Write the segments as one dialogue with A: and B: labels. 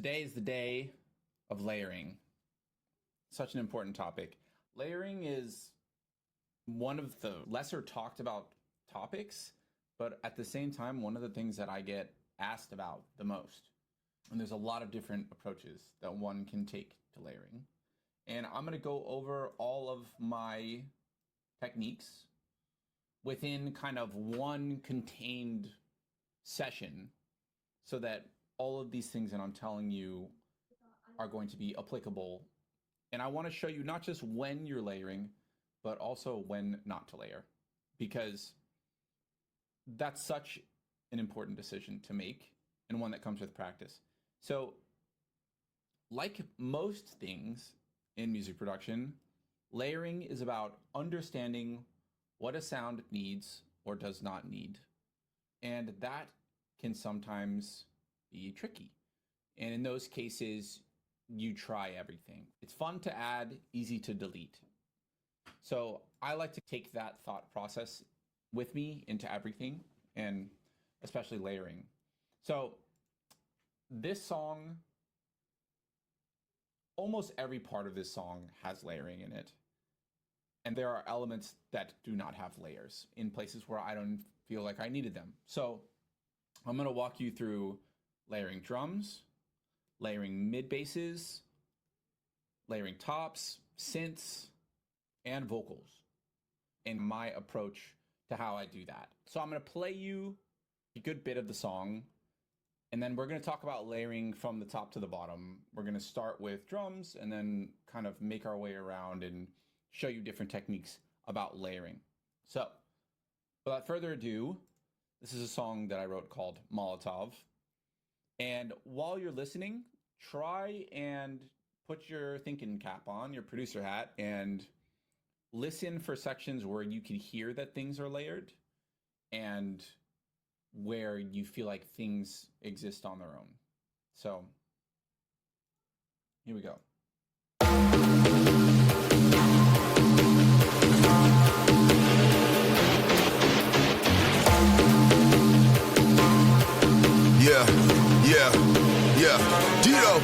A: Today is the day of layering. Such an important topic. Layering is one of the lesser talked about topics, but at the same time, one of the things that I get asked about the most. And there's a lot of different approaches that one can take to layering. And I'm going to go over all of my techniques within kind of one contained session so that all of these things that I'm telling you are going to be applicable. And I want to show you not just when you're layering, but also when not to layer, because that's such an important decision to make and one that comes with practice. So like most things in music production, layering is about understanding what a sound needs or does not need. And that can sometimes be tricky. And in those cases, you try everything. It's fun to add, easy to delete. So I like to take that thought process with me into everything, and especially layering. So this song, almost every part of this song has layering in it. And there are elements that do not have layers in places where I don't feel like I needed them. So I'm going to walk you through layering drums, layering mid basses, layering tops, synths, and vocals, and my approach to how I do that. So I'm going to play you a good bit of the song, and then we're going to talk about layering from the top to the bottom. We're going to start with drums and then kind of make our way around and show you different techniques about layering. So without further ado, this is a song that I wrote called Molotov. And while you're listening, try and put your thinking cap on, your producer hat, and listen for sections where you can hear that things are layered and where you feel like things exist on their own. So here we go.
B: Yeah, Dito.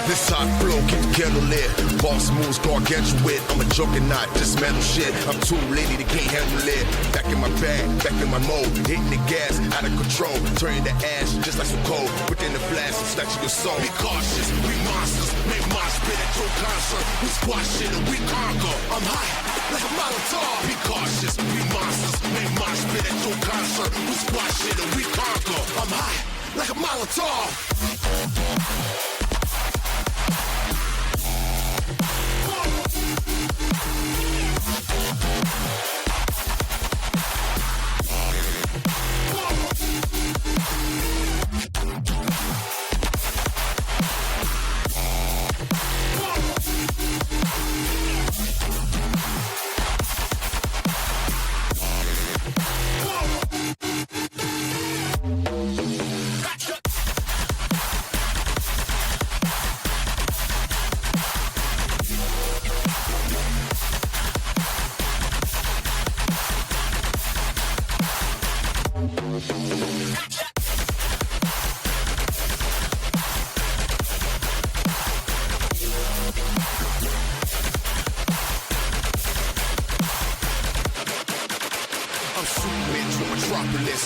B: This hot flow, keep the candle lit. Boss moves, gargantuan. I'm a juggernaut, just metal shit. I'm too litty, they can't handle it. Back in my bag, back in my mode. Hitting the gas, out of control. Turning to ash, just like some cold. Within the blast, I'm snatching your soul. Be cautious, we monsters. Make mosh pit at your concert. We squash shit and we conquer. I'm high, like a Molotov. Be cautious, we monsters. Make mosh pit at your concert. We squash shit and we conquer. I'm high, like a Molotov.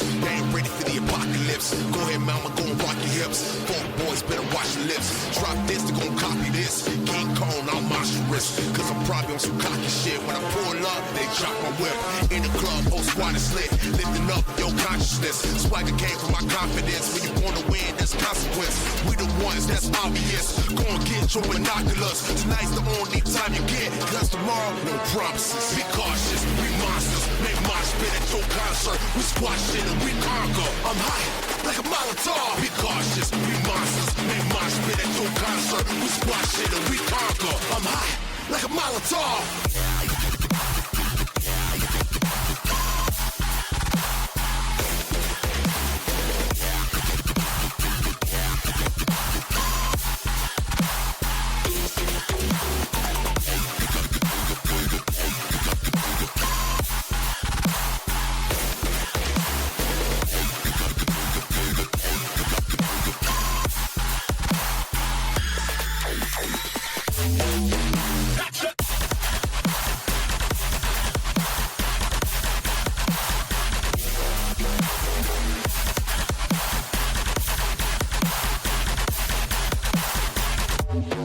B: They ain't ready for the apocalypse. Go ahead, mama, go and rock your hips. Folk boys better watch your lips. Drop this, they gon' copy this. King Kong, I'm monstrous. Cause I'm probably on some cocky shit. When I pull up, they drop my whip. In the club, whole squad is lit. Lifting up your consciousness. Swagger came from my confidence. When you wanna win, there's consequence. We the ones that's obvious. Go and get your binoculars. Tonight's the only time you get. Cause tomorrow, no promises. Be cautious, we monsters. Make mosh pit at your concert. We squash shit and we conquer. I'm high, like a Molotov. Be cautious, we monsters. Make mosh pit at your concert. We squash shit and we conquer. I'm high, like a Molotov.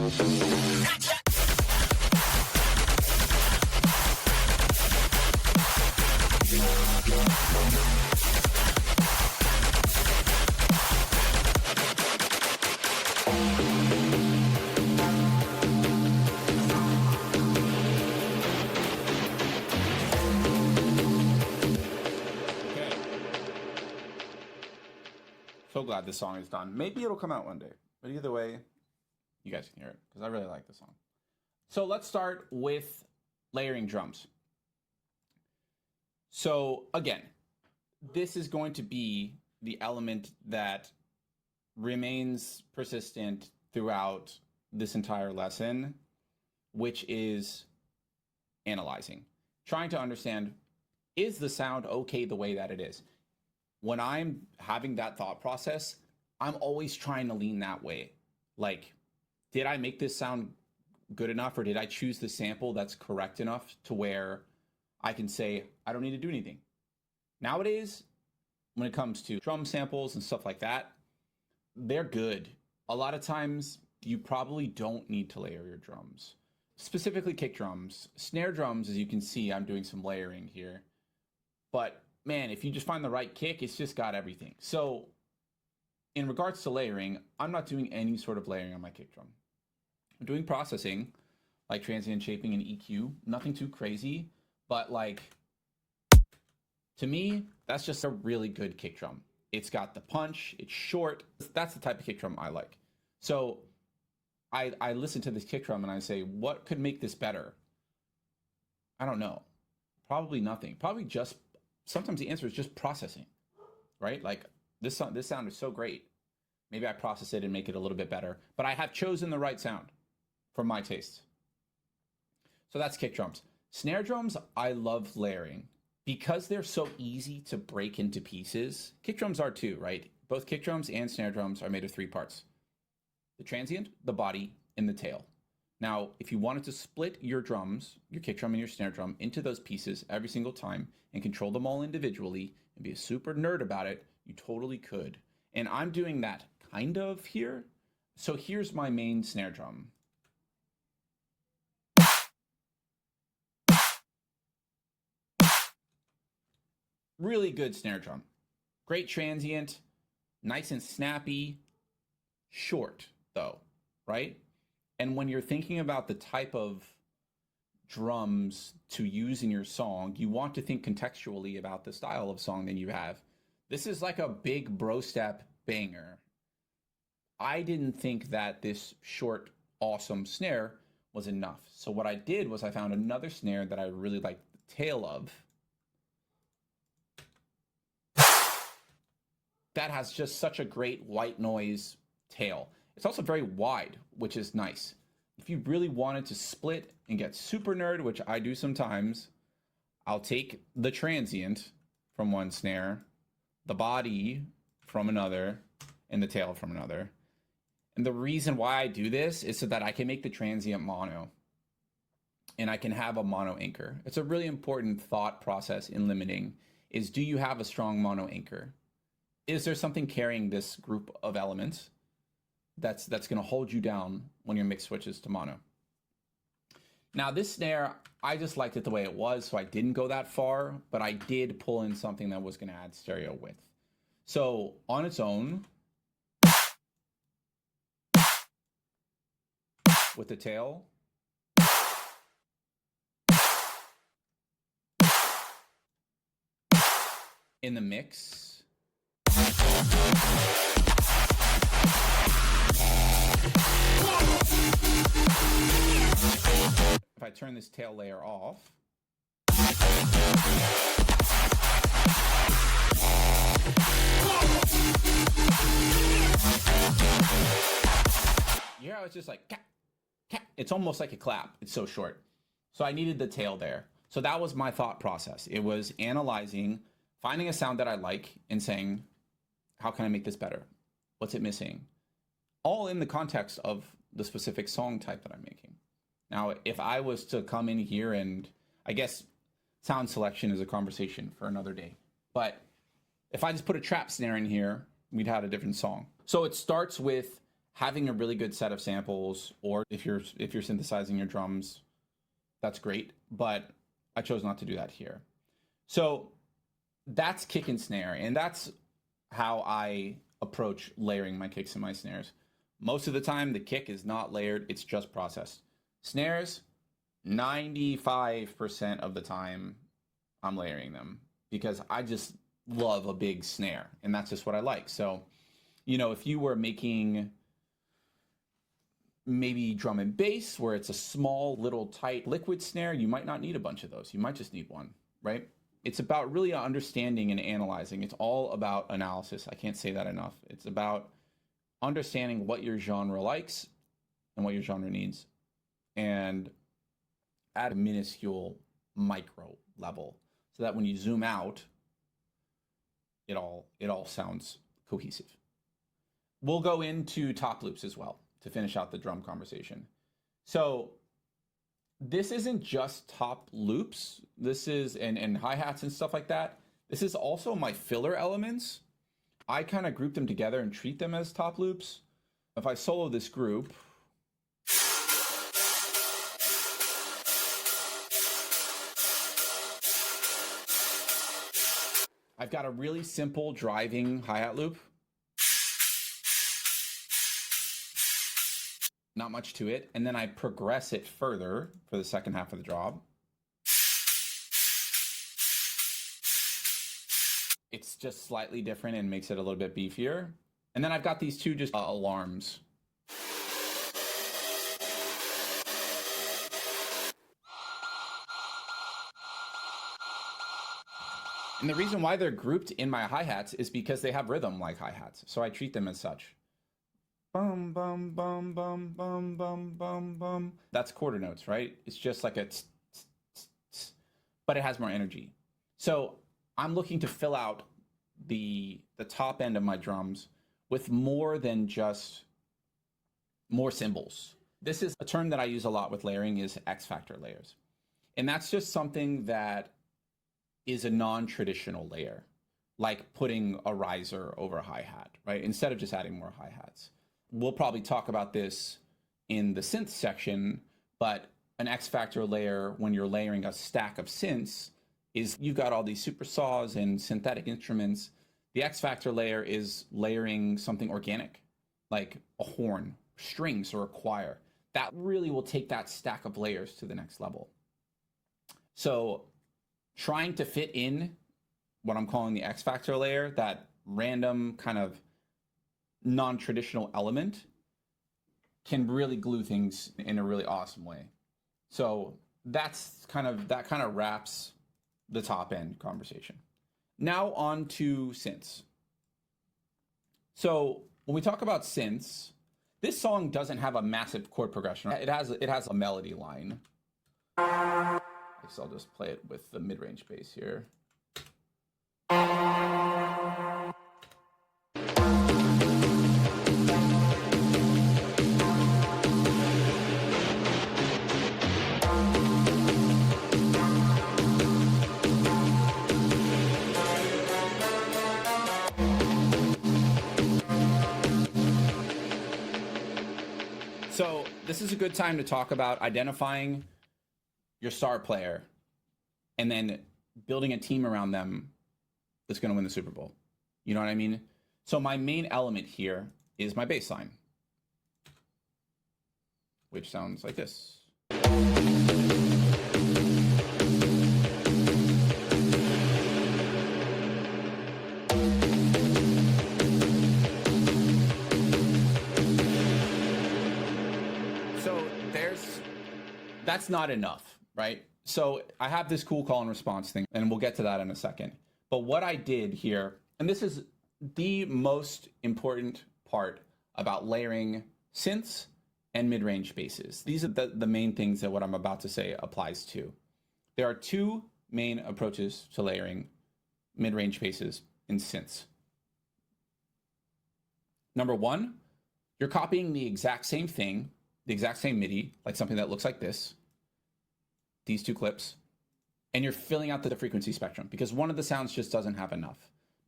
A: So glad this song is done. Maybe it'll come out one day, but either way, you guys can hear it because I really like the song. So let's start with layering drums. So again, this is going to be the element that remains persistent throughout this entire lesson, which is analyzing, trying to understand, is the sound okay the way that it is? When I'm having that thought process, I'm always trying to lean that way. Like, did I make this sound good enough, or did I choose the sample that's correct enough to where I can say, I don't need to do anything? Nowadays, when it comes to drum samples and stuff like that, they're good. A lot of times, you probably don't need to layer your drums. Specifically kick drums. Snare drums, as you can see, I'm doing some layering here. But man, if you just find the right kick, it's just got everything. So in regards to layering, I'm not doing any sort of layering on my kick drum. I'm doing processing, like transient shaping and EQ, nothing too crazy, but like, to me, that's just a really good kick drum. It's got the punch, it's short. That's the type of kick drum I like. So I listen to this kick drum and I say, what could make this better? I don't know. Probably nothing. Probably just, sometimes the answer is just processing, right? Like this sound is so great. Maybe I process it and make it a little bit better, but I have chosen the right sound for my taste. So that's kick drums. Snare drums, I love layering because they're so easy to break into pieces. Kick drums are too, right? Both kick drums and snare drums are made of 3 parts: the transient, the body, and the tail. Now, if you wanted to split your drums, your kick drum and your snare drum, into those pieces every single time and control them all individually and be a super nerd about it, you totally could. And I'm doing that kind of here. So here's my main snare drum. Really good snare drum. Great transient, nice and snappy, short though, right? And when you're thinking about the type of drums to use in your song, you want to think contextually about the style of song that you have. This is like a big bro step banger. I didn't think that this short, awesome snare was enough. So what I did was I found another snare that I really liked the tail of. That has just such a great white noise tail. It's also very wide, which is nice. If you really wanted to split and get super nerd, which I do sometimes, I'll take the transient from one snare, the body from another, and the tail from another. And the reason why I do this is so that I can make the transient mono and I can have a mono anchor. It's a really important thought process in limiting is, do you have a strong mono anchor? Is there something carrying this group of elements that's going to hold you down when your mix switches to mono? Now this snare, I just liked it the way it was, so I didn't go that far, but I did pull in something that was going to add stereo width. So on its own, with the tail, in the mix, if I turn this tail layer off, yeah, it's just like, it's almost like a clap. It's so short. So I needed the tail there. So that was my thought process. It was analyzing, finding a sound that I like and saying, how can I make this better? What's it missing? All in the context of the specific song type that I'm making. Now, if I was to come in here and, I guess sound selection is a conversation for another day, but if I just put a trap snare in here, we'd have a different song. So it starts with having a really good set of samples, or if you're synthesizing your drums, that's great, but I chose not to do that here. So that's kick and snare, and that's how I approach layering my kicks and my snares. Most of the time, the kick is not layered, it's just processed. Snares, 95% of the time, I'm layering them because I just love a big snare, and that's just what I like. So, you know, if you were making maybe drum and bass where it's a small, little, tight liquid snare, you might not need a bunch of those. You might just need one, right? It's about really understanding and analyzing. It's all about analysis. I can't say that enough. It's about understanding what your genre likes and what your genre needs, and at a minuscule micro level, so that when you zoom out, it all sounds cohesive. We'll go into top loops as well to finish out the drum conversation. So this isn't just top loops. This is, and hi-hats and stuff like that. This is also my filler elements. I kind of group them together and treat them as top loops. If I solo this group, I've got a really simple driving hi-hat loop. Not much to it. And then I progress it further for the second half of the job. It's just slightly different and makes it a little bit beefier. And then I've got these two just alarms. And the reason why they're grouped in my hi-hats is because they have rhythm like hi-hats. So I treat them as such. Bum, bum, bum, bum, bum, bum, bum, bum. That's quarter notes, right? It's just like a tss, tss, tss, tss, but it has more energy. So I'm looking to fill out the top end of my drums with more than just more cymbals. This is a term that I use a lot with layering, is X factor layers. And that's just something that is a non-traditional layer, like putting a riser over a hi-hat, right? Instead of just adding more hi-hats. We'll probably talk about this in the synth section, but an X factor layer, when you're layering a stack of synths, is you've got all these super saws and synthetic instruments. The X factor layer is layering something organic, like a horn, strings, or a choir. That really will take that stack of layers to the next level. So trying to fit in what I'm calling the X factor layer, that random kind of non-traditional element, can really glue things in a really awesome way. So that kind of wraps the top end conversation. Now on to synths. So when we talk about synths, this song doesn't have a massive chord progression. It has a melody line. I guess I'll just play it with the mid-range bass here. So this is a good time to talk about identifying your star player and then building a team around them that's going to win the Super Bowl. You know what I mean? So my main element here is my bass line, which sounds like this. That's not enough, right? So I have this cool call and response thing, and we'll get to that in a second. But what I did here, and this is the most important part about layering synths and mid-range basses. These are the main things that what I'm about to say applies to. There are two main approaches to layering mid-range basses in synths. Number one, you're copying the exact same thing, the exact same MIDI, like something that looks like this, these two clips, and you're filling out the frequency spectrum because one of the sounds just doesn't have enough.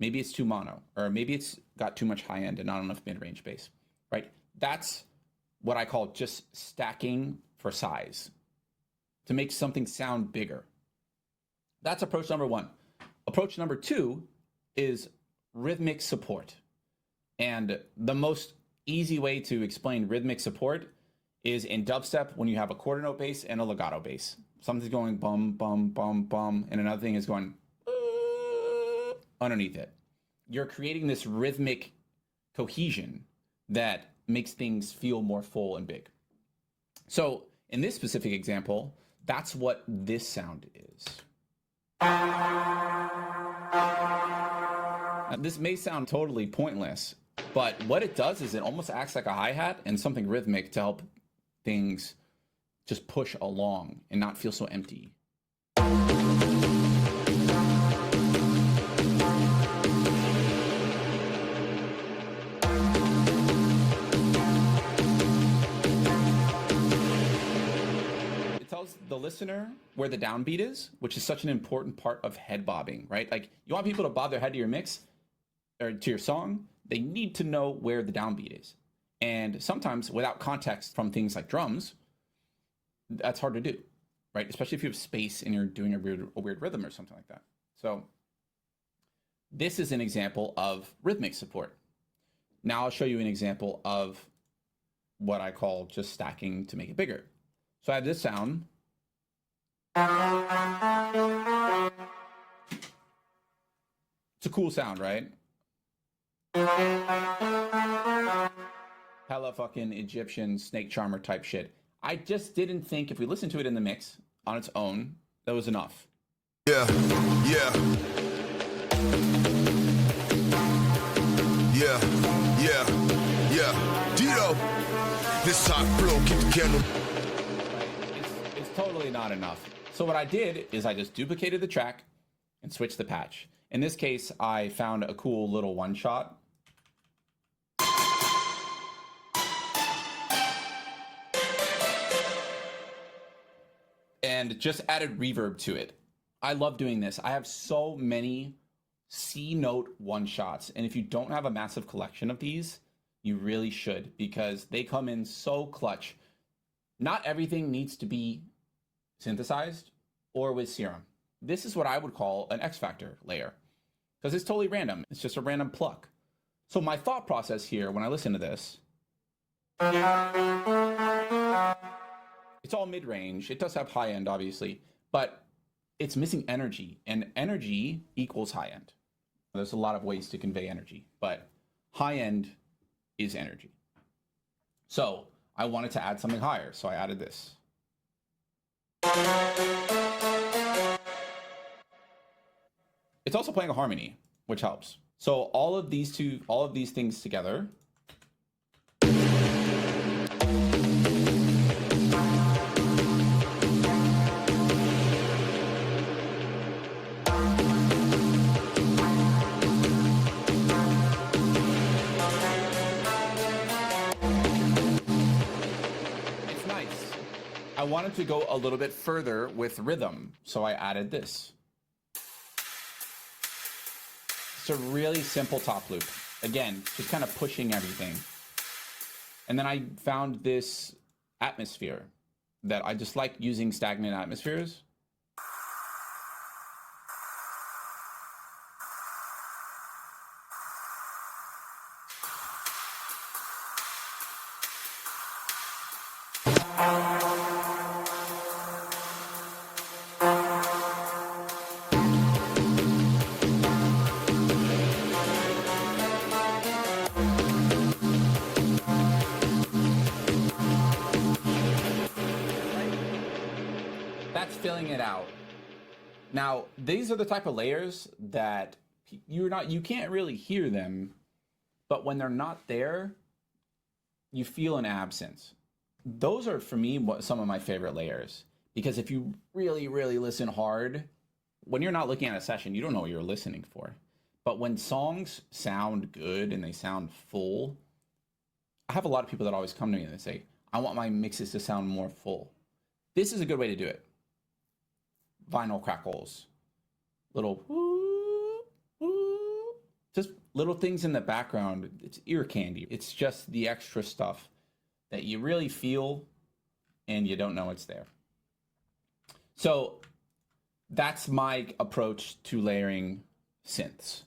A: Maybe it's too mono, or maybe it's got too much high end and not enough mid-range bass, right? That's what I call just stacking for size to make something sound bigger. That's approach number one. Approach number two is rhythmic support. And the most easy way to explain rhythmic support is in dubstep when you have a quarter note bass and a legato bass. Something's going bum, bum, bum, bum, and another thing is going underneath it. You're creating this rhythmic cohesion that makes things feel more full and big. So in this specific example, that's what this sound is. Now, this may sound totally pointless, but what it does is it almost acts like a hi-hat and something rhythmic to help things just push along and not feel so empty. It tells the listener where the downbeat is, which is such an important part of head bobbing, right? Like, you want people to bob their head to your mix or to your song, they need to know where the downbeat is. And sometimes without context from things like drums, that's hard to do, right? Especially if you have space and you're doing a weird rhythm or something like that. So this is an example of rhythmic support. Now I'll show you an example of what I call just stacking to make it bigger. So I have this sound. It's a cool sound, right? Hella fucking Egyptian snake charmer type shit. I just didn't think if we listened to it in the mix on its own, that was enough.
B: Yeah. Dito, this hot flow, keep the candle.
A: It's totally not enough. So what I did is I just duplicated the track and switched the patch. In this case, I found a cool little one shot. And just added reverb to it. I love doing this. I have so many C note one shots. And if you don't have a massive collection of these, you really should, because they come in so clutch. Not everything needs to be synthesized or with Serum. This is what I would call an X Factor layer, because it's totally random. It's just a random pluck. So my thought process here when I listen to this, it's all mid-range. It does have high end, obviously, but it's missing energy, and energy equals high end. There's a lot of ways to convey energy, but high end is energy. So I wanted to add something higher, so I added this. It's also playing a harmony, which helps. So all of these things together I wanted to go a little bit further with rhythm, so I added this. It's a really simple top loop. Again, just kind of pushing everything. And then I found this atmosphere that I just like using stagnant atmospheres. Filling it out. Now, these are the type of layers that you can't really hear them, but when they're not there, you feel an absence. Those are, for me, some of my favorite layers, because if you really, really listen hard, when you're not looking at a session, you don't know what you're listening for. But when songs sound good and they sound full, I have a lot of people that always come to me and they say, I want my mixes to sound more full. This is a good way to do it. Vinyl crackles, little woo, woo, just little things in the background, it's ear candy. It's just the extra stuff that you really feel and you don't know it's there. So that's my approach to layering synths.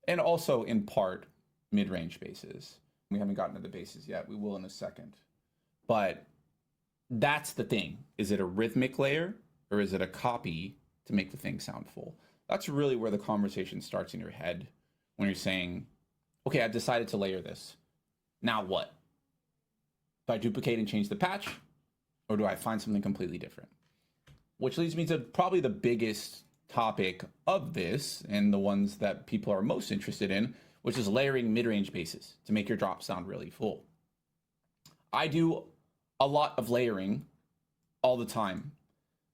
A: And also in part mid-range basses. We haven't gotten to the basses yet. We will in a second. But that's the thing. Is it a rhythmic layer or is it a copy to make the thing sound full? That's really where the conversation starts in your head when you're saying, okay, I've decided to layer this. Now what? Do I duplicate and change the patch? Or do I find something completely different? Which leads me to probably the biggest topic of this and the ones that people are most interested in, which is layering mid-range basses to make your drop sound really full. I do a lot of layering all the time.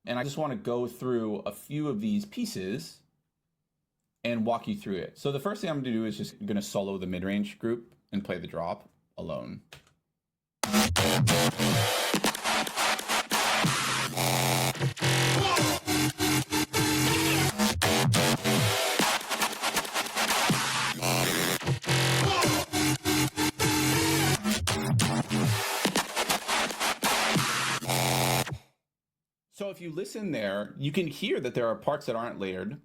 A: And I just want to go through a few of these pieces and walk you through it. So the first thing I'm going to do is just going to solo the mid-range group and play the drop alone. So if you listen there, you can hear that there are parts that aren't layered,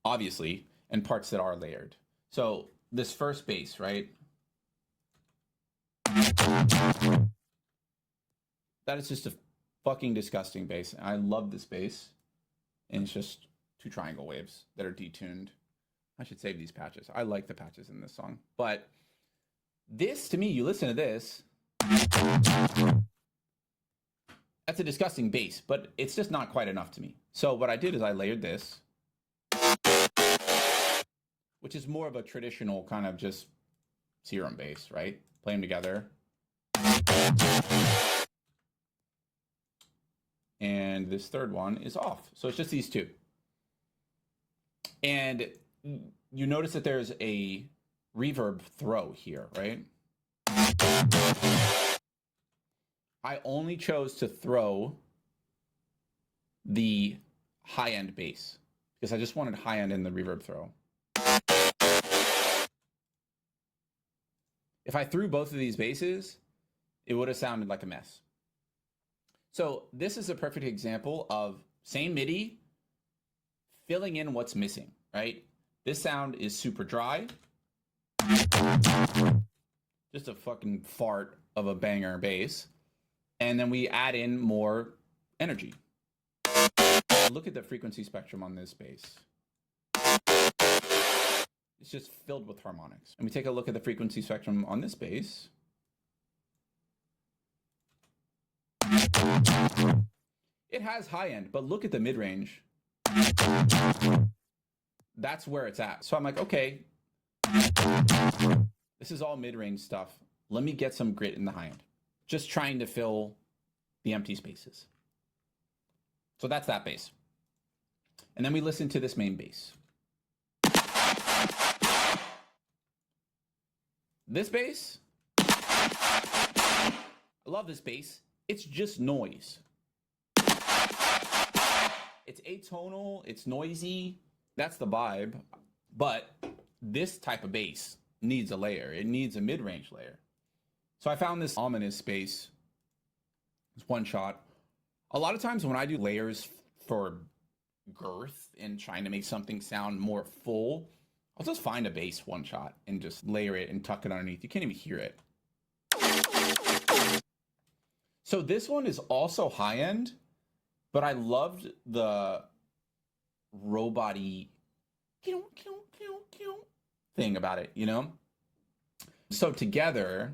A: obviously, and parts that are layered. So this first bass, right? That is just a fucking disgusting bass. I love this bass. And it's just two triangle waves that are detuned. I should save these patches. I like the patches in this song. But this, to me, you listen to this, that's a disgusting bass, but it's just not quite enough to me. So what I did is I layered this, which is more of a traditional kind of just serum bass, right? Play them together. And this third one is off. So it's just these two. And you notice that there's a reverb throw here, right? I only chose to throw the high-end bass because I just wanted high-end in the reverb throw. If I threw both of these basses, it would have sounded like a mess. So this is a perfect example of same MIDI, filling in what's missing, right? This sound is super dry. Just a fucking fart of a banger bass. And then we add in more energy. Look at the frequency spectrum on this bass. It's just filled with harmonics. And we take a look at the frequency spectrum on this bass. It has high end, but look at the mid-range. That's where it's at. So I'm like, okay, this is all mid-range stuff. Let me get some grit in the high end. Just trying to fill the empty spaces. So that's that bass. And then we listen to this main bass. This bass, I love this bass. It's just noise. It's atonal, it's noisy. That's the vibe. But this type of bass needs a layer. It needs a mid-range layer. So I found this ominous bass. It's one shot. A lot of times when I do layers for girth and trying to make something sound more full, I'll just find a bass one shot and just layer it and tuck it underneath. You can't even hear it. So this one is also high end, but I loved the robot-y thing about it, you know? So together,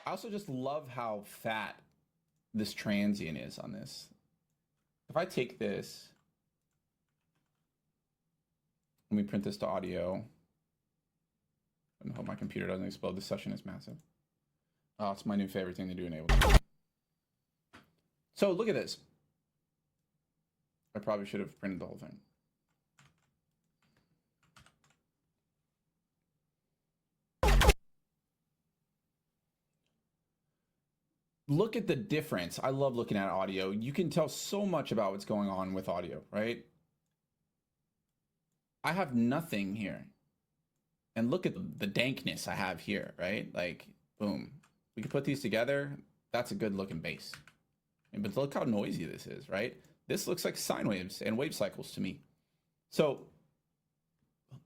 A: I also just love how fat this transient is on this. If I take this, let me print this to audio. I hope my computer doesn't explode. This session is massive. Oh, it's my new favorite thing to do in Ableton. So look at this. I probably should have printed the whole thing. look at the difference. I love looking at audio. You can tell so much about what's going on with audio, right? I have nothing here. And look at the dankness I have here, right? Like, boom. We can put these together. That's a good looking bass. But look how noisy this is, right? This looks like sine waves and wave cycles to me. So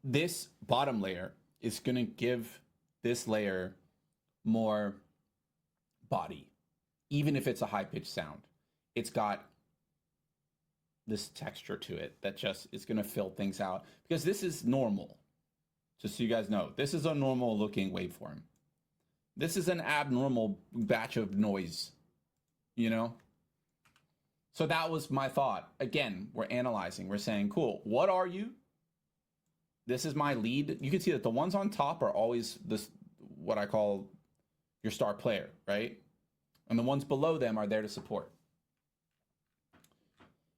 A: this bottom layer is going to give this layer more body, even if it's a high-pitched sound. It's got this texture to it that just is going to fill things out, because this is normal. Just so you guys know, this is a normal looking waveform. This is an abnormal batch of noise, you know? So that was my thought. Again, we're analyzing. We're saying, cool, what are you? This is my lead. You can see that the ones on top are always this, what I call your star player, right? And the ones below them are there to support.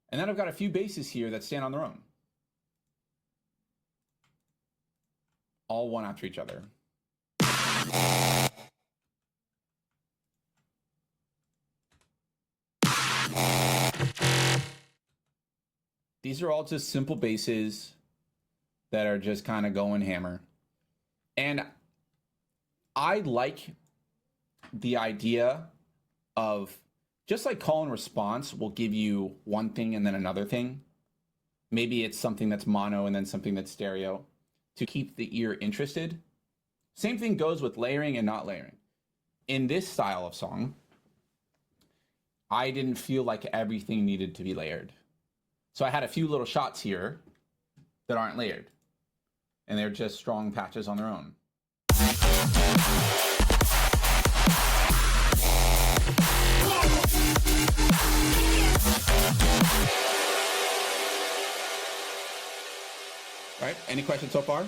A: And then I've got a few basses here that stand on their own. All one after each other. These are all just simple basses that are just kind of going hammer. And I like the idea of, just like call and response will give you one thing and then another thing. Maybe it's something that's mono and then something that's stereo to keep the ear interested. Same thing goes with layering and not layering. In this style of song, I didn't feel like everything needed to be layered. So I had a few little shots here that aren't layered, and they're just strong patches on their own. All right, any questions so far?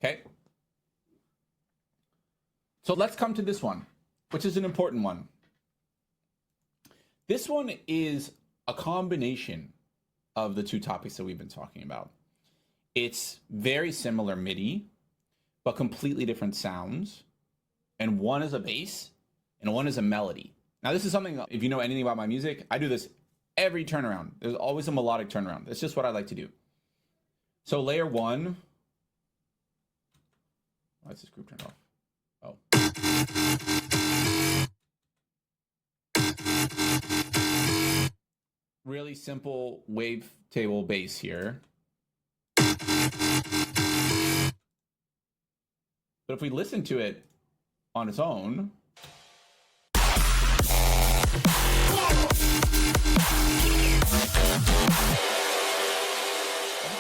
A: Okay. So let's come to this one, which is an important one. This one is a combination of the two topics that we've been talking about. It's very similar MIDI, but completely different sounds. And one is a bass and one is a melody. Now, this is something, if you know anything about my music, I do this every turnaround. There's always a melodic turnaround. It's just what I like to do. So layer one. Why is this group turned off? Oh. Really simple wavetable bass here. But if we listen to it on its own, that's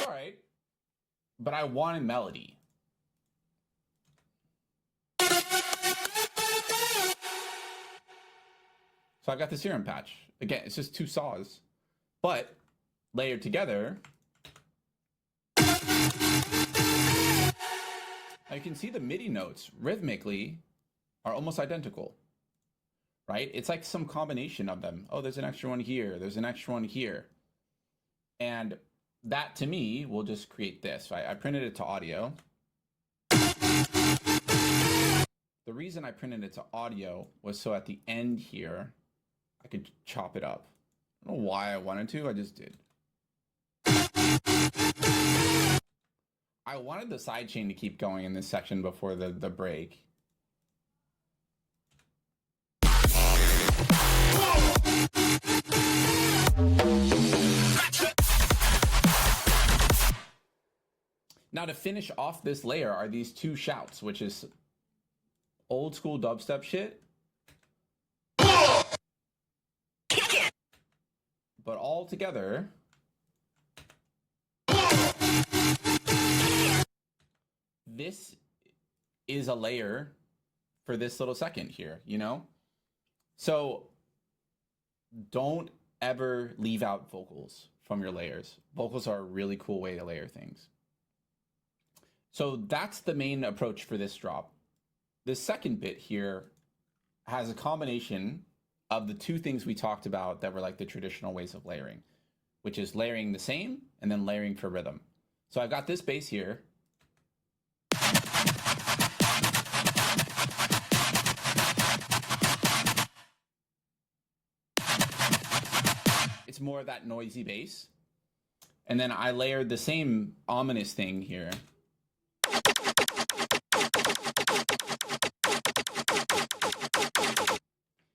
A: all right. But I wanted melody. So I got this serum patch. Again, it's just two saws, but layered together. Now you can see the MIDI notes rhythmically are almost identical, right? It's like some combination of them. Oh, there's an extra one here. There's an extra one here. And that to me will just create this, right? I printed it to audio. The reason I printed it to audio was so at the end here, I could chop it up. I don't know why I wanted to, I just did. I wanted the sidechain to keep going in this section before the break. Now to finish off this layer are these two shouts, which is old school dubstep shit. But all together, this is a layer for this little second here, you know? So don't ever leave out vocals from your layers. Vocals are a really cool way to layer things. So that's the main approach for this drop. The second bit here has a combination of the two things we talked about that were like the traditional ways of layering, which is layering the same and then layering for rhythm. So I've got this bass here. it's more of that noisy bass. And then I layered the same ominous thing here.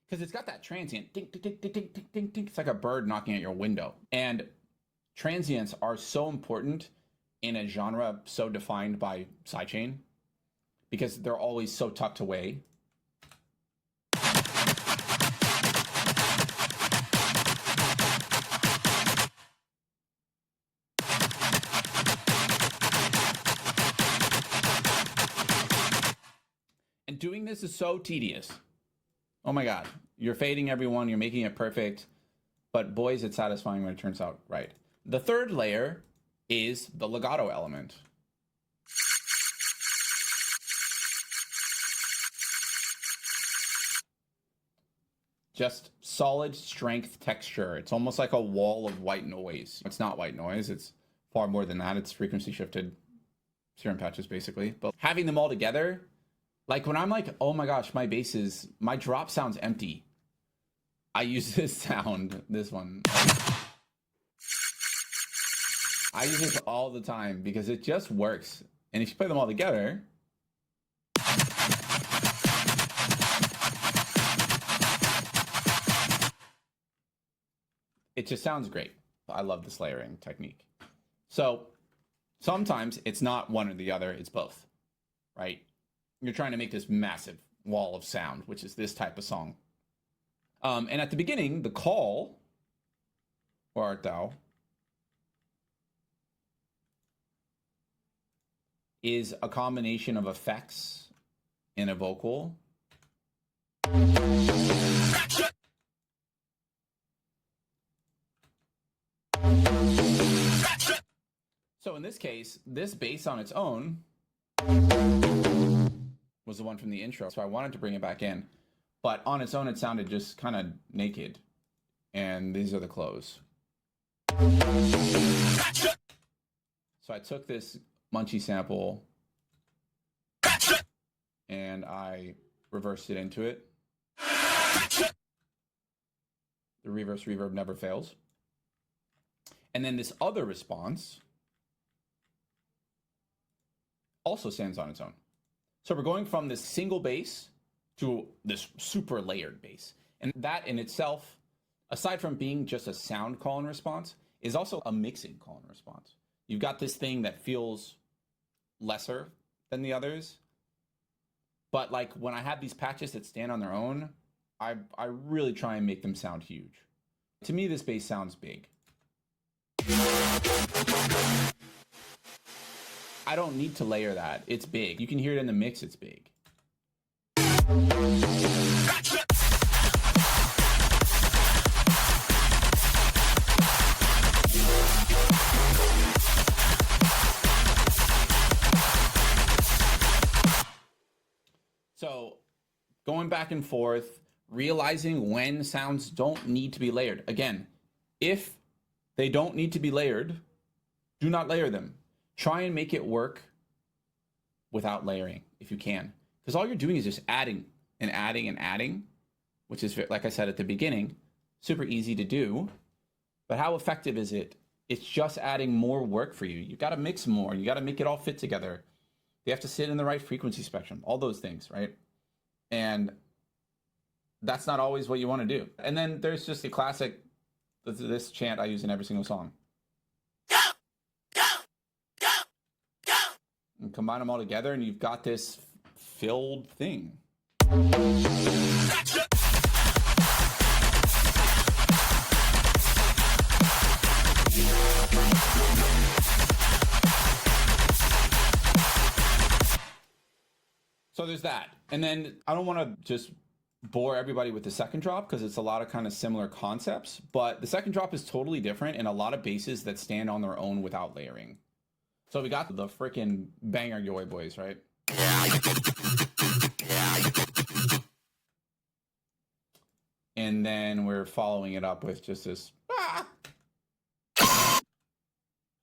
A: Because it's got that transient ding, ding, ding, ding, ding, ding, ding, ding. It's like a bird knocking at your window. And transients are so important in a genre so defined by sidechain because they're always so tucked away. And doing this is so tedious. Oh my God, you're fading everyone, you're making it perfect, but boys, it's satisfying when it turns out right. The third layer is the legato element. Just solid strength texture. It's almost like a wall of white noise. It's not white noise, it's far more than that. It's frequency shifted serum patches basically. But having them all together, like when I'm like, oh my gosh, my drop sounds empty. I use this sound, this one. I use this all the time because it just works. And if you play them all together, it just sounds great. I love this layering technique. So sometimes it's not one or the other, it's both, right? You're trying to make this massive wall of sound, which is this type of song. And at the beginning, the call, where art thou, is a combination of effects in a vocal. So in this case, this bass on its own was the one from the intro, so I wanted to bring it back in. But on its own, it sounded just kind of naked. And these are the close. So I took this Munchie sample and I reversed it into it. The reverse-reverb never fails. And then this other response also stands on its own. So we're going from this single bass to this super layered bass. And that in itself, aside from being just a sound call and response, is also a mixing call and response. You've got this thing that feels lesser than the others. But like when I have these patches that stand on their own, I really try and make them sound huge. To me, this bass sounds big. I don't need to layer that. It's big. You can hear it in the mix, it's big. So going back and forth, realizing when sounds don't need to be layered. Again, if they don't need to be layered, do not layer them. Try and make it work without layering if you can. Because all you're doing is just adding and adding and adding, which is, like I said at the beginning, super easy to do. But how effective is it? It's just adding more work for you. You got to mix more. You got to make it all fit together. They have to sit in the right frequency spectrum, all those things, right? And that's not always what you want to do. And then there's just the classic, this chant I use in every single song. And combine them all together and you've got this filled thing. So there's that. And then I don't want to just bore everybody with the second drop because it's a lot of kind of similar concepts, but the second drop is totally different in a lot of basses that stand on their own without layering. So we got the freaking banger Yoy Boys, right? And then we're following it up with just this.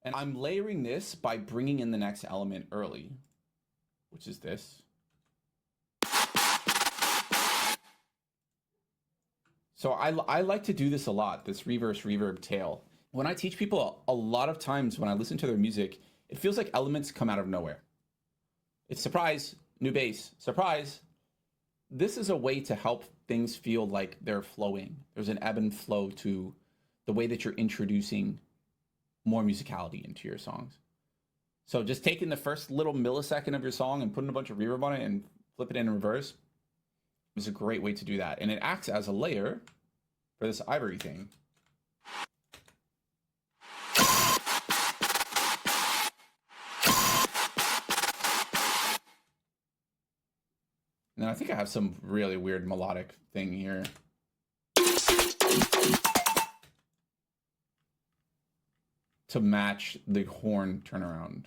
A: And I'm layering this by bringing in the next element early, which is this. So I like to do this a lot, this reverse-reverb tail. When I teach people, a lot of times when I listen to their music, it feels like elements come out of nowhere. It's surprise, new bass, surprise. This is a way to help things feel like they're flowing. There's an ebb and flow to the way that you're introducing more musicality into your songs. So just taking the first little millisecond of your song and putting a bunch of reverb on it and flip it in reverse is a great way to do that. And it acts as a layer for this ivory thing. And I think I have some really weird melodic thing here. To match the horn turnaround.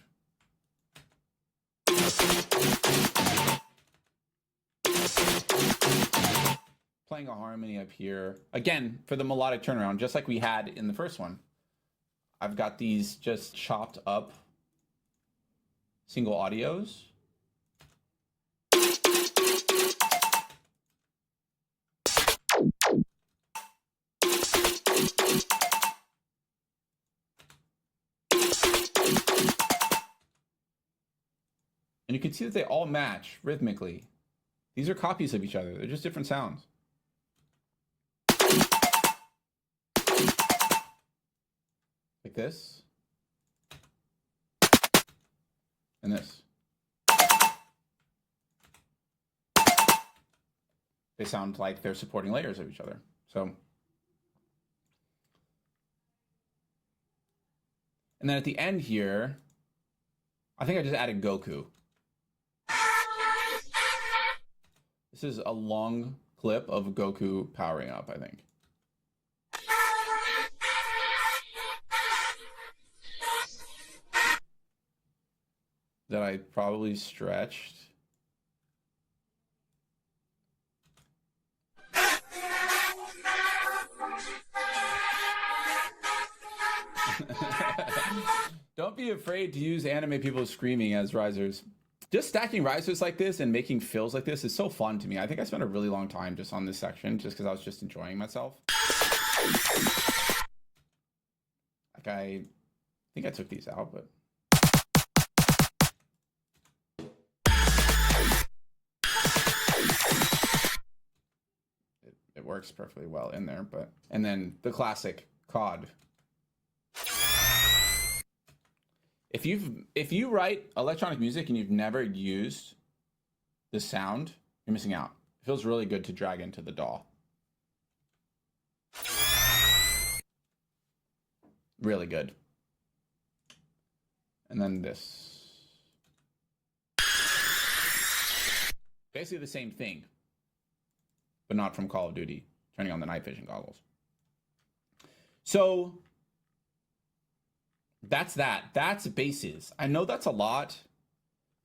A: Playing a harmony up here. Again, for the melodic turnaround, just like we had in the first one. I've got these just chopped up single audios. And you can see that they all match rhythmically. These are copies of each other. They're just different sounds. Like this. And this. They sound like they're supporting layers of each other. So. And then at the end here, I think I just added Goku. This is a long clip of Goku powering up, I think. That I probably stretched. Don't be afraid to use anime people screaming as risers. Just stacking risers like this and making fills like this is so fun to me. I think I spent a really long time just on this section just because I was just enjoying myself. Like I think I took these out, but it works perfectly well in there. But and then the classic COD. If you write electronic music and you've never used the sound, you're missing out. It feels really good to drag into the DAW. Really good. And then this. Basically the same thing, but not from Call of Duty, turning on the night vision goggles. So that's bases. I know that's a lot,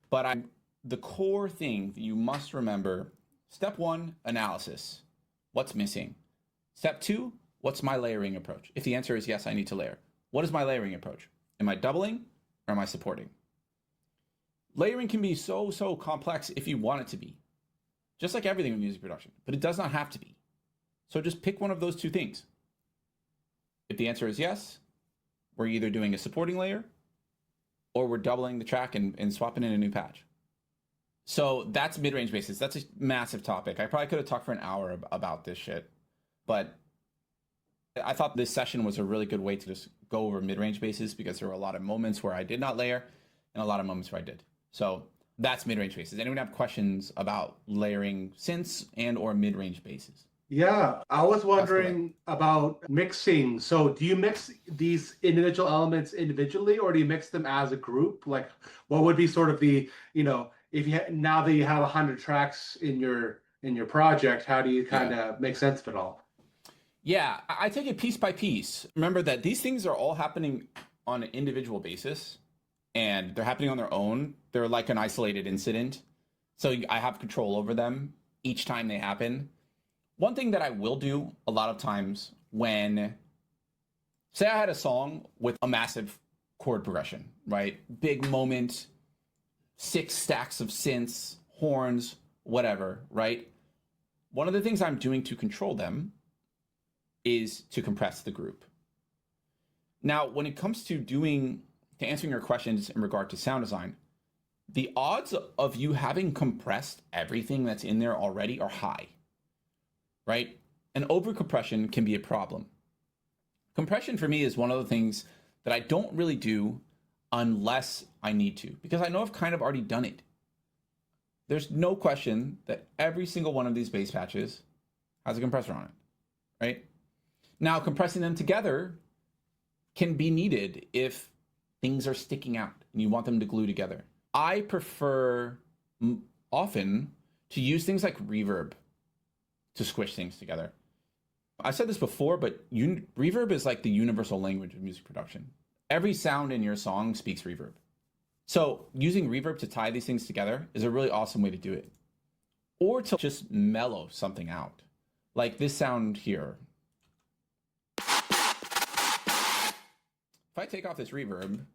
A: but the core thing that you must remember, step 1, analysis. What's missing? Step 2, what's my layering approach? If the answer is yes, I need to layer. What is my layering approach? Am I doubling or am I supporting? Layering can be so complex if you want it to be. Just like everything in music production, but it does not have to be. So just pick one of those two things. If the answer is yes, we're either doing a supporting layer or we're doubling the track and swapping in a new patch. So that's mid-range basses. That's a massive topic. I probably could have talked for an hour about this shit, but I thought this session was a really good way to just go over mid-range basses because there were a lot of moments where I did not layer and a lot of moments where I did. So that's mid-range basses. Anyone have questions about layering synths and or mid-range basses?
C: Yeah, I was wondering about mixing. So do you mix these individual elements individually or do you mix them as a group? Like what would be sort of the, if you now that you have 100 tracks in your project, how do you kind of make sense of it all?
A: Yeah, I take it piece by piece. Remember that these things are all happening on an individual basis and they're happening on their own. They're like an isolated incident. So I have control over them each time they happen. One thing that I will do a lot of times when, say I had a song with a massive chord progression, right? Big moment, 6 stacks of synths, horns, whatever, right? One of the things I'm doing to control them is to compress the group. Now, when it comes to answering your questions in regard to sound design, the odds of you having compressed everything that's in there already are high, right? And overcompression can be a problem. Compression for me is one of the things that I don't really do unless I need to, because I know I've kind of already done it. There's no question that every single one of these bass patches has a compressor on it, right? Now, compressing them together can be needed if things are sticking out and you want them to glue together. I prefer often to use things like reverb to squish things together. I said this before, but reverb is like the universal language of music production. Every sound in your song speaks reverb. So using reverb to tie these things together is a really awesome way to do it. Or to just mellow something out. Like this sound here. If I take off this reverb,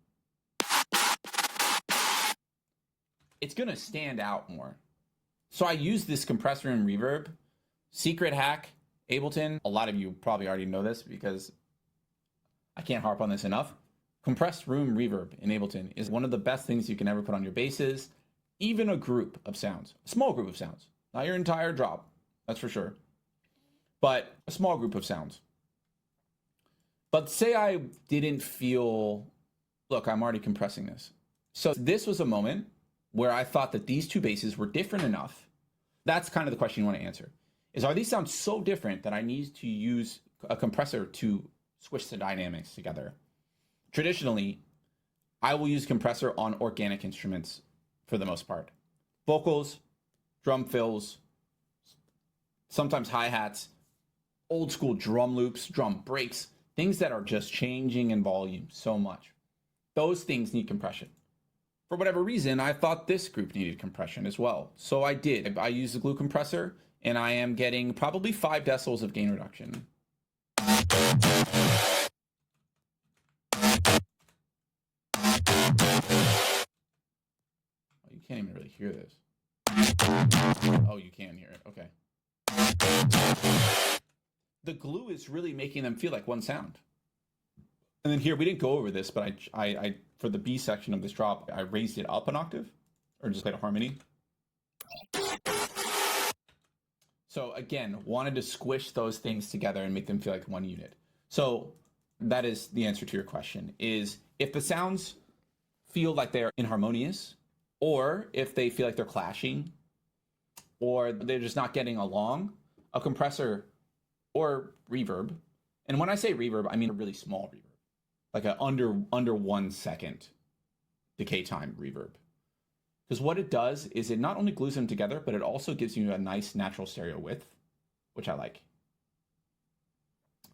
A: it's gonna stand out more. So I use this compressor and reverb. Secret hack, Ableton. A lot of you probably already know this because I can't harp on this enough. Compressed room reverb in Ableton is one of the best things you can ever put on your basses, even a group of sounds, a small group of sounds, not your entire drop, that's for sure, but a small group of sounds. But say I didn't feel, look, I'm already compressing this. So this was a moment where I thought that these two basses were different enough. That's kind of the question you want to answer, is are these sounds so different that I need to use a compressor to squish the dynamics together? Traditionally, I will use compressor on organic instruments for the most part. Vocals, drum fills, sometimes hi-hats, old school drum loops, drum breaks, things that are just changing in volume so much. Those things need compression. For whatever reason, I thought this group needed compression as well. So I did. I used the glue compressor, and I am getting probably 5 decibels of gain reduction. You can't even really hear this. Oh, you can hear it. Okay. The glue is really making them feel like one sound. And then here, we didn't go over this, but I for the B section of this drop, I raised it up an octave, or just played a harmony. So again, wanted to squish those things together and make them feel like one unit. So that is the answer to your question, is if the sounds feel like they're inharmonious, or if they feel like they're clashing, or they're just not getting along, a compressor or reverb. And when I say reverb, I mean a really small reverb, like a under 1 second decay time reverb. Because what it does is it not only glues them together, but it also gives you a nice natural stereo width, which I like.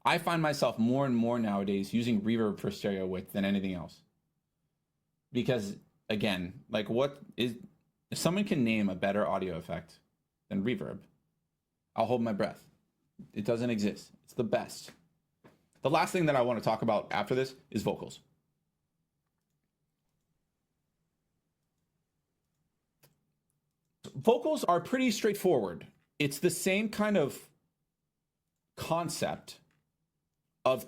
A: I find myself more and more nowadays using reverb for stereo width than anything else. Because again, like if someone can name a better audio effect than reverb, I'll hold my breath. It doesn't exist. It's the best. The last thing that I want to talk about after this is vocals. Vocals are pretty straightforward. It's the same kind of concept of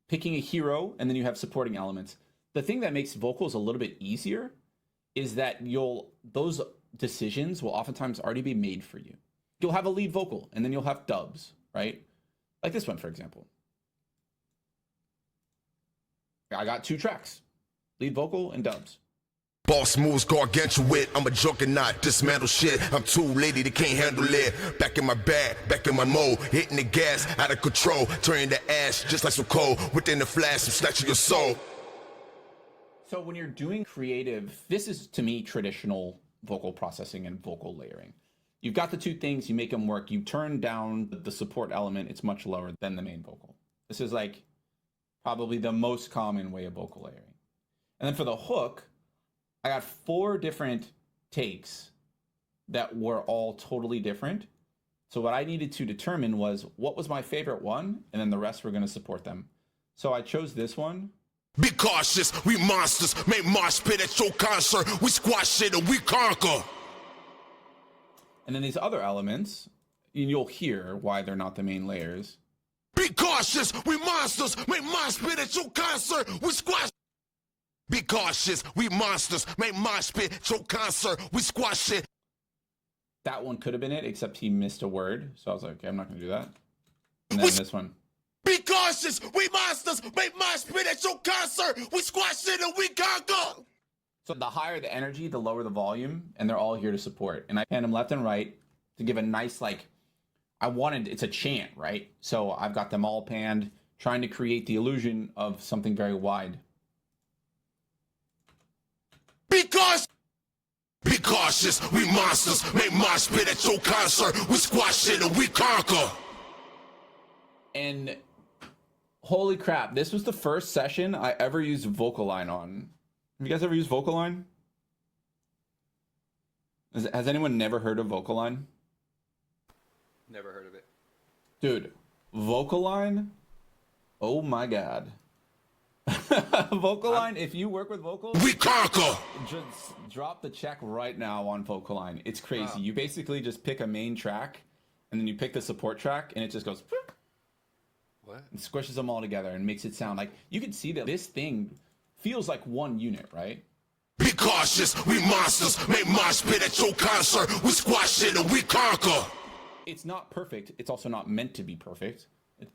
A: picking a hero and then you have supporting elements. The thing that makes vocals a little bit easier is that those decisions will oftentimes already be made for you. You'll have a lead vocal and then you'll have dubs, right? Like this one, for example. I got 2 tracks, lead vocal and dubs.
B: Boss moves gargantuan wit, I'm a juggernaut, dismantle shit. I'm too lady that can't handle it. Back in my bag, back in my mode, hitting the gas, out of control, turning the ash just like some coal. Within the flash, I'm snatching your soul.
A: So when you're doing creative, this is to me traditional vocal processing and vocal layering. You've got the 2 things, you make them work. You turn down the support element, it's much lower than the main vocal. This is like probably the most common way of vocal layering. And then for the hook, I got 4 different takes that were all totally different. So what I needed to determine was what was my favorite one, and then the rest were going to support them. So I chose this one.
B: Be cautious, we monsters, make mosh pit at your concert. We squash shit and we conquer.
A: And then these other elements, and you'll hear why they're not the main layers.
B: Be cautious, we monsters. Make mosh pit at your concert. We squash. Be cautious, we monsters. Make mosh pit at your concert. We squash it.
A: That one could have been it, except he missed a word. So I was like, okay, I'm not going to do that. And then this one.
B: Be cautious, we monsters. Make mosh pit at your concert. We squash it and we conquer.
A: So the higher the energy, the lower the volume, and they're all here to support. And I pan them left and right to give a nice, like, it's a chant, right? So I've got them all panned, trying to create the illusion of something very wide.
B: Be cautious, we monsters. Make mosh pit at your concert. We squash it and we conquer.
A: And holy crap, this was the first session I ever used VocAlign on. Have you guys ever used VocAlign? Has anyone never heard of VocAlign?
D: Never heard of it.
A: Dude, VocAlign? Oh my god. VocAlign, if you work with vocals,
B: we conquer.
A: Just drop the check right now on VocAlign. It's crazy. You basically just pick a main track, and then you pick the support track, and it just goes...
D: What?
A: And squishes them all together and makes it sound like... You can see that this thing feels like one unit, right?
B: Be cautious, we monsters. Make mosh pit at your concert. We squash it and we conquer.
A: It's not perfect. It's also not meant to be perfect.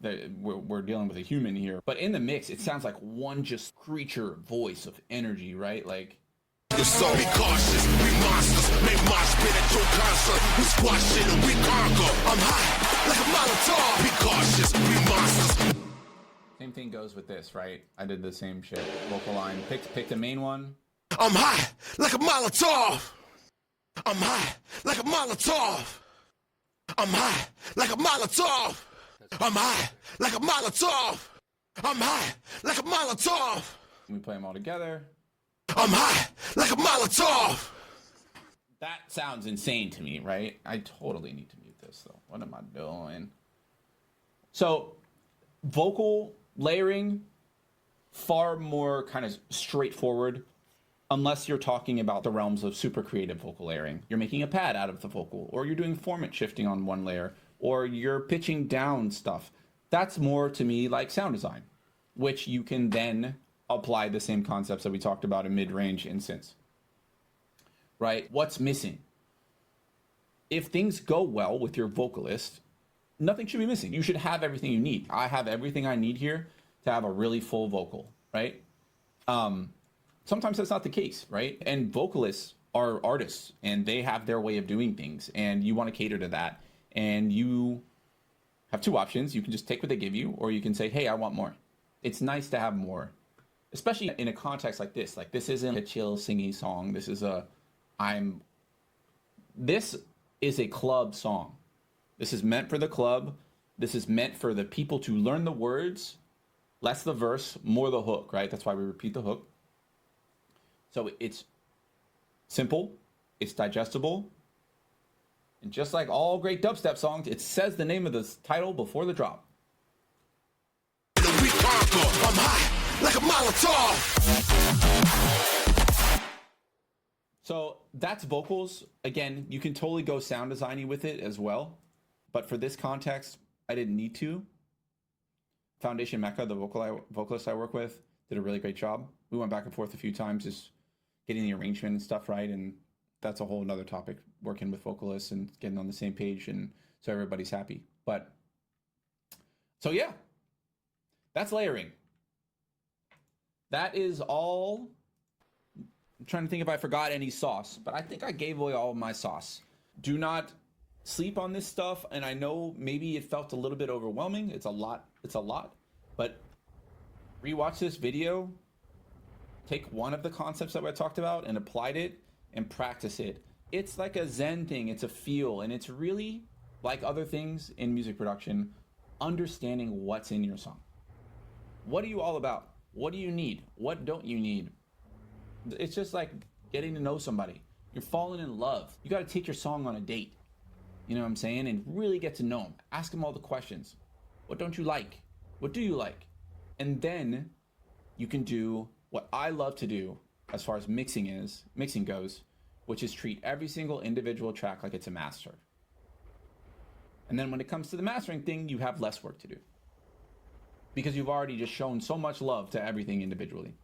A: We're dealing with a human here. But in the mix, it sounds like one just creature voice of energy, right? Like...
B: So be cautious, we monsters. Make mosh pit at your concert. We squash it and we conquer. I'm high, like a Molotov. Be cautious, we monsters.
A: Same thing goes with this, right? I did the same shit. VocAlign, picked the main one.
B: I'm high, like a Molotov. I'm high, like a Molotov. I'm high, like a Molotov. I'm high, like a Molotov. I'm high, like a Molotov.
A: We play them all together.
B: I'm high, like a Molotov.
A: That sounds insane to me, right? I totally need to mute this, though. What am I doing? So, vocal layering, far more kind of straightforward, unless you're talking about the realms of super creative vocal layering. You're making a pad out of the vocal, or you're doing formant shifting on one layer, or you're pitching down stuff. That's more to me like sound design, which you can then apply the same concepts that we talked about in mid-range and synths. Right? What's missing? If things go well with your vocalist, nothing should be missing. You should have everything you need. I have everything I need here to have a really full vocal, right? Sometimes that's not the case, right? And vocalists are artists, and they have their way of doing things, and you want to cater to that. And you have two options. You can just take what they give you, or you can say, hey, I want more. It's nice to have more, especially in a context like this. Like, this isn't a chill, singy song. This is a club song. This is meant for the club. This is meant for the people to learn the words, less the verse, more the hook, right? That's why we repeat the hook. So it's simple, it's digestible, and just like all great dubstep songs, it says the name of the title before the drop.
B: We conquer. I'm high, like a Molotov.
A: So that's vocals. Again, you can totally go sound designy with it as well. But for this context, I didn't need to. Foundation Mecca, the vocalist I work with, did a really great job. We went back and forth a few times just getting the arrangement and stuff right. And that's a whole nother topic, working with vocalists and getting on the same page and so everybody's happy. But so yeah, that's layering. That is all. I'm trying to think if I forgot any sauce, but I think I gave away all of my sauce. Do not sleep on this stuff. And I know maybe it felt a little bit overwhelming. It's a lot, but rewatch this video, take one of the concepts that I talked about and applied it and practice it. It's like a Zen thing. It's a feel. And it's really like other things in music production, understanding what's in your song. What are you all about? What do you need? What don't you need? It's just like getting to know somebody. You're falling in love. You got to take your song on a date. You know what I'm saying? And really get to know them. Ask them all the questions. What don't you like? What do you like? And then you can do what I love to do as far as mixing goes, which is treat every single individual track like it's a master. And then when it comes to the mastering thing, you have less work to do. because you've already just shown so much love to everything individually.